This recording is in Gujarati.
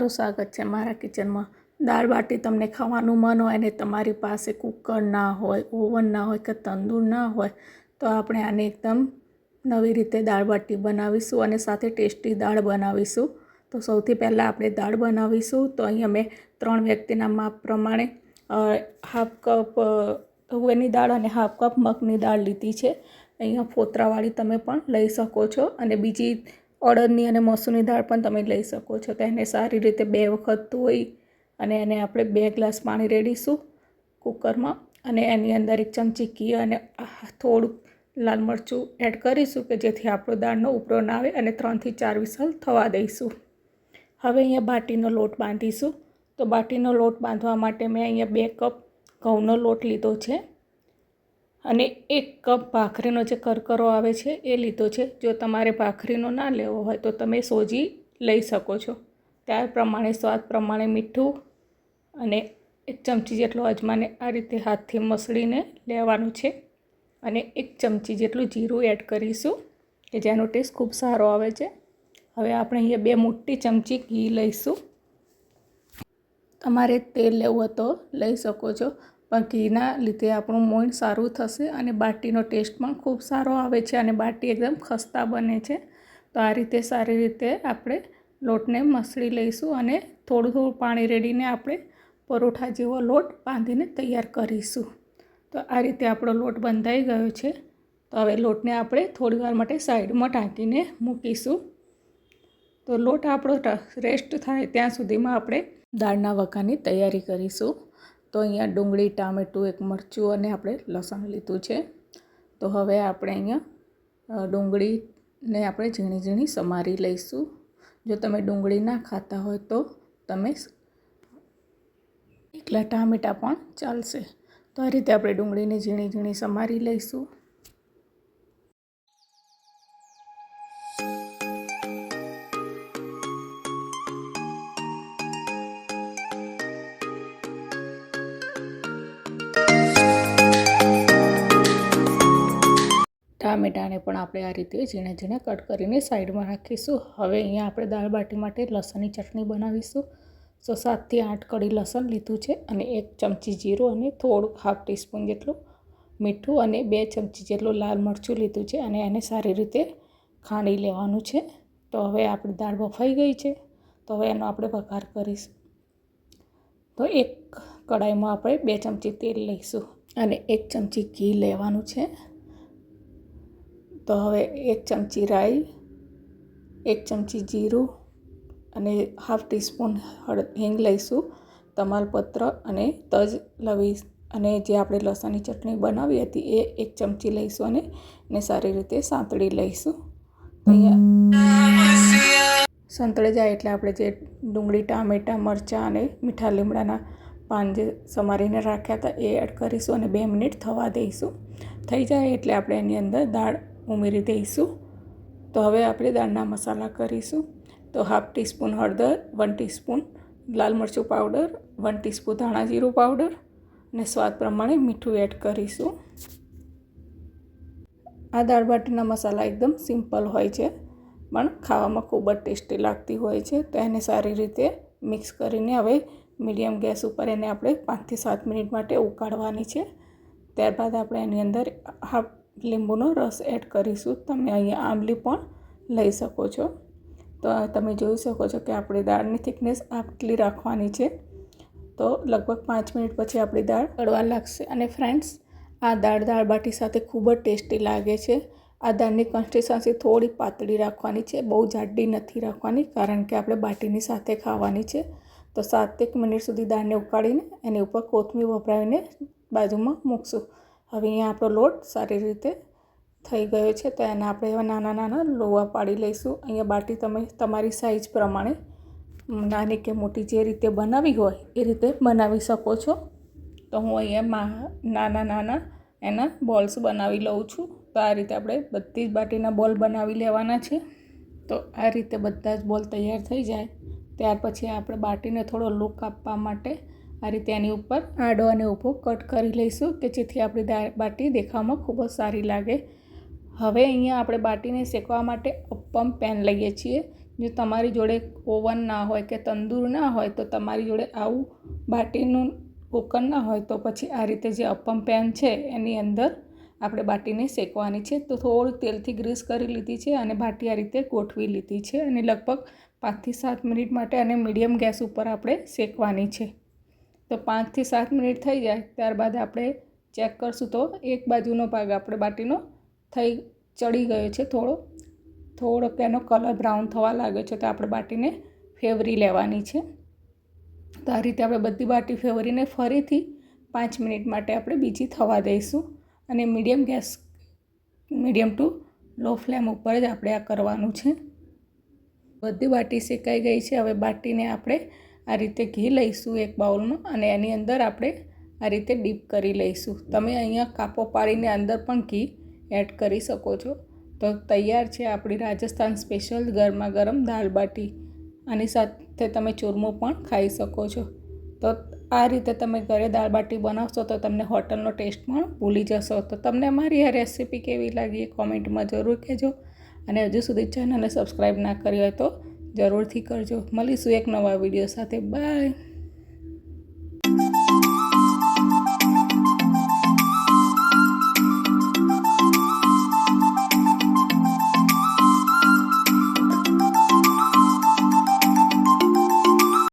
તમારું સ્વાગત છે મારા કિચનમાં। દાળ બાટી તમને ખાવાનું મન હોય ને તમારી પાસે કુકર ના હોય, ઓવન ના હોય કે તંદૂર ના હોય તો આપણે આને એકદમ નવી રીતે દાળ બાટી બનાવીશું અને સાથે ટેસ્ટી દાળ બનાવીશું। તો સૌથી પહેલાં આપણે દાળ બનાવીશું। તો અહીંયા મેં 3 વ્યક્તિના માપ પ્રમાણે હાફ કપ તુવેરની દાળ અને હાફ કપ મગની દાળ લીધી છે। અહીંયા ફોતરાવાળી તમે પણ લઈ શકો છો અને બીજી અડદની અને મસૂરની દાળ પણ તમે લઈ શકો છો। તો એને સારી રીતે 2 વખત ધોઈ અને એને આપણે 2 ગ્લાસ પાણી રેડીશું કુકરમાં અને એની અંદર 1 ચમચી ઘી અને થોડું લાલ મરચું એડ કરીશું કે જેથી આપણો દાળનો ઉપરો ના આવે અને 3 થી 4 વિસલ થવા દઈશું। હવે અહીંયા બાટીનો લોટ બાંધીશું। તો બાટીનો લોટ બાંધવા માટે મેં અહીંયા 2 કપ ઘઉંનો લોટ લીધો છે અને 1 કપ ભાખરીનો જે કરકરો આવે છે એ લીધો છે। જો તમારે ભાખરીનો ના લેવો હોય તો તમે સોજી લઈ શકો છો। ત્યાર પ્રમાણે સ્વાદ પ્રમાણે મીઠું અને 1 ચમચી જેટલો અજમાને આ રીતે હાથથી મસળીને લેવાનું છે અને 1 ચમચી જેટલું જીરું એડ કરીશું કે જેનો ટેસ્ટ ખૂબ સારો આવે છે। હવે આપણે અહીંયા 2 મોટી ચમચી ઘી લઈશું। તમારે તેલ લેવું હોય તો લઈ શકો છો પણ ઘીના લીધે આપણું મોણ સારું થશે અને બાટીનો ટેસ્ટ પણ ખૂબ સારો આવે છે અને બાટી એકદમ ખસ્તા બને છે। તો આ રીતે સારી રીતે આપણે લોટને મસળી લઈશું અને થોડું થોડું પાણી રેડીને આપણે પરોઠા જેવો લોટ બાંધીને તૈયાર કરીશું। તો આ રીતે આપણો લોટ બંધાઈ ગયો છે। તો હવે લોટને આપણે થોડીવાર માટે સાઈડમાં ઢાંકીને મૂકીશું। તો લોટ આપણો રેસ્ટ થાય ત્યાં સુધીમાં આપણે દાળના વઘારની તૈયારી કરીશું। તો અહીંયા ડુંગળી, ટામેટું, 1 મરચું અને આપણે લસણ લીધું છે। તો હવે આપણે અહીંયા ડુંગળીને આપણે ઝીણી ઝીણી સમારી લઈશું। જો તમે ડુંગળી ના ખાતા હોય તો તમે એકલા ટામેટાં પણ ચાલશે। તો આ રીતે આપણે ડુંગળીને ઝીણી ઝીણી સમારી લઈશું। ટામેટાને પણ આપણે આ રીતે ઝીણે ઝીણે કટ કરીને સાઈડમાં રાખીશું। હવે અહીંયા આપણે દાળ બાટી માટે લસણની ચટણી બનાવીશું। તો 7 થી 8 કળી લસણ લીધું છે અને 1 ચમચી જીરું અને થોડું હાફ ટીસ્પૂન જેટલું મીઠું અને 2 ચમચી જેટલું લાલ મરચું લીધું છે અને એને સારી રીતે ખાંડી લેવાનું છે। તો હવે આપણી દાળ બફાઈ ગઈ છે। તો હવે એનો આપણે વઘાર કરીશું। તો એક કડાઈમાં આપણે 2 ચમચી તેલ લઈશું અને 1 ચમચી ઘી લેવાનું છે। તો હવે 1 ચમચી રાઈ, 1 ચમચી જીરું અને હાફ ટીસ્પૂન હિંગ લઈશું, તમાલપત્ર અને તજ, લવિંગ અને જે આપણે લસણની ચટણી બનાવી હતી એ 1 ચમચી લઈશું અને એને સારી રીતે સાંતળી લઈશું। અહીંયા સંતળાઈ જાય એટલે આપણે જે ડુંગળી, ટામેટાં, મરચાં અને મીઠા લીમડાના પાન જે સમારીને રાખ્યા હતા એ એડ કરીશું અને 2 મિનિટ થવા દઈશું। થઈ જાય એટલે આપણે એની અંદર દાળ ઉમેરી દઈશું। તો હવે આપણે દાળના મસાલા કરીશું। તો હાફ ટીસ્પૂન હળદર, 1 ટીસ્પૂન લાલ મરચું પાવડર, 1 ટીસ્પૂન ધાણા જીરું પાવડર અને સ્વાદ પ્રમાણે મીઠું એડ કરીશું। આ દાળ બાટીના મસાલા એકદમ સિમ્પલ હોય છે પણ ખાવામાં ખૂબ જ ટેસ્ટી લાગતી હોય છે। તો એને સારી રીતે મિક્સ કરીને હવે મીડિયમ ગેસ ઉપર એને આપણે 5 થી 7 મિનિટ માટે ઉકાળવાની છે। ત્યારબાદ આપણે એની અંદર હાફ લીંબુનો રસ એડ કરીશું। તમે અહીંયા આંબલી પણ લઈ શકો છો। તો તમે જોઈ શકો છો કે આપણી દાળની થિકનેસ આટલી રાખવાની છે। તો લગભગ 5 મિનિટ પછી આપણી દાળ કડવા લાગશે અને ફ્રેન્ડ્સ આ દાળ બાટી સાથે ખૂબ જ ટેસ્ટી લાગે છે। આ દાળની કન્સિસ્ટન્સી થોડી પાતળી રાખવાની છે, બહુ જાડી નથી રાખવાની કારણ કે આપણે બાટીની સાથે ખાવાની છે। તો 7 મિનિટ સુધી દાળને ઉકાળીને એની ઉપર કોથમીર વપરાવીને બાજુમાં મૂકશું। હવે અહીંયા આપણો લોટ સારી રીતે થઈ ગયો છે। તો એના આપણે એવા નાના નાના લોવા પાડી લઈશું। અહીંયા બાટી તમે તમારી સાઈઝ પ્રમાણે નાની કે મોટી જે રીતે બનાવી હોય એ રીતે બનાવી શકો છો। તો હું અહીંયા નાના નાના એના બોલ્સ બનાવી લઉં છું। તો આ રીતે આપણે બધી જ બાટીના બોલ બનાવી લેવાના છે। તો આ રીતે બધા જ બોલ તૈયાર થઈ જાય ત્યાર પછી આપણે બાટીને થોડો લુક આપવા માટે આ રીતે એની ઉપર આડો અને ઊભો કટ કરી લઈશું કે જેથી આપણી દાળ બાટી દેખાવામાં ખૂબ જ સારી લાગે। હવે અહીંયા આપણે બાટીને શેકવા માટે અપ્પમ પેન લઈએ છીએ જો તમારી જોડે ઓવન ના હોય કે તંદૂર ના હોય તો તમારી જોડે આવું બાટીનું કુકર ના હોય તો પછી આ રીતે જે અપમ પેન છે એની અંદર આપણે બાટીને શેકવાની છે. તો થોડું તેલથી ગ્રીસ કરી લીધી છે અને બાટી આ રીતે ગોઠવી લીધી છે અને લગભગ 5 થી 7 મિનિટ માટે આને મીડિયમ ગેસ ઉપર આપણે શેકવાની છે. તો 5 થી 7 મિનિટ થઈ જાય ત્યારબાદ આપણે ચેક કરશું તો એક બાજુનો ભાગ આપણે બાટીનો ચડી ગયો છે, થોડોક એનો કલર બ્રાઉન થવા લાગ્યો છે તો આપણે બાટીને ફેવરી લેવાની છે. તો આ રીતે આપણે બધી બાટી ફેવરીને ફરીથી 5 મિનિટ માટે આપણે બીજી થવા દઈશું અને મીડિયમ ટુ લો ફ્લેમ ઉપર જ આપણે આ કરવાનું છે. બધી બાટી શેકાઈ ગઈ છે. હવે બાટીને આપણે આ રીતે ઘી લઈશું એક બાઉલમાં અને એની અંદર આપણે આ રીતે ડીપ કરી લઈશું. તમે અહીંયા કાપો પાડીને અંદર પણ ઘી એડ કરી શકો છો. તો તૈયાર છે આપણી રાજસ્થાન સ્પેશિયલ ગરમા ગરમ દાળ બાટી. આની સાથે તમે ચૂરમું પણ ખાઈ શકો છો. તો આ રીતે તમે ઘરે દાળ બાટી બનાવશો તો તમને હોટલનો ટેસ્ટ પણ ભૂલી જશો. તો તમને અમારી આ રેસીપી કેવી લાગી એ કોમેન્ટમાં જરૂર કહેજો અને હજુ સુધી ચેનલને સબસ્ક્રાઈબ ના કરી હોય તો જરૂરથી કરજો. મળીશું એક નવા વિડીયો સાથે. બાય.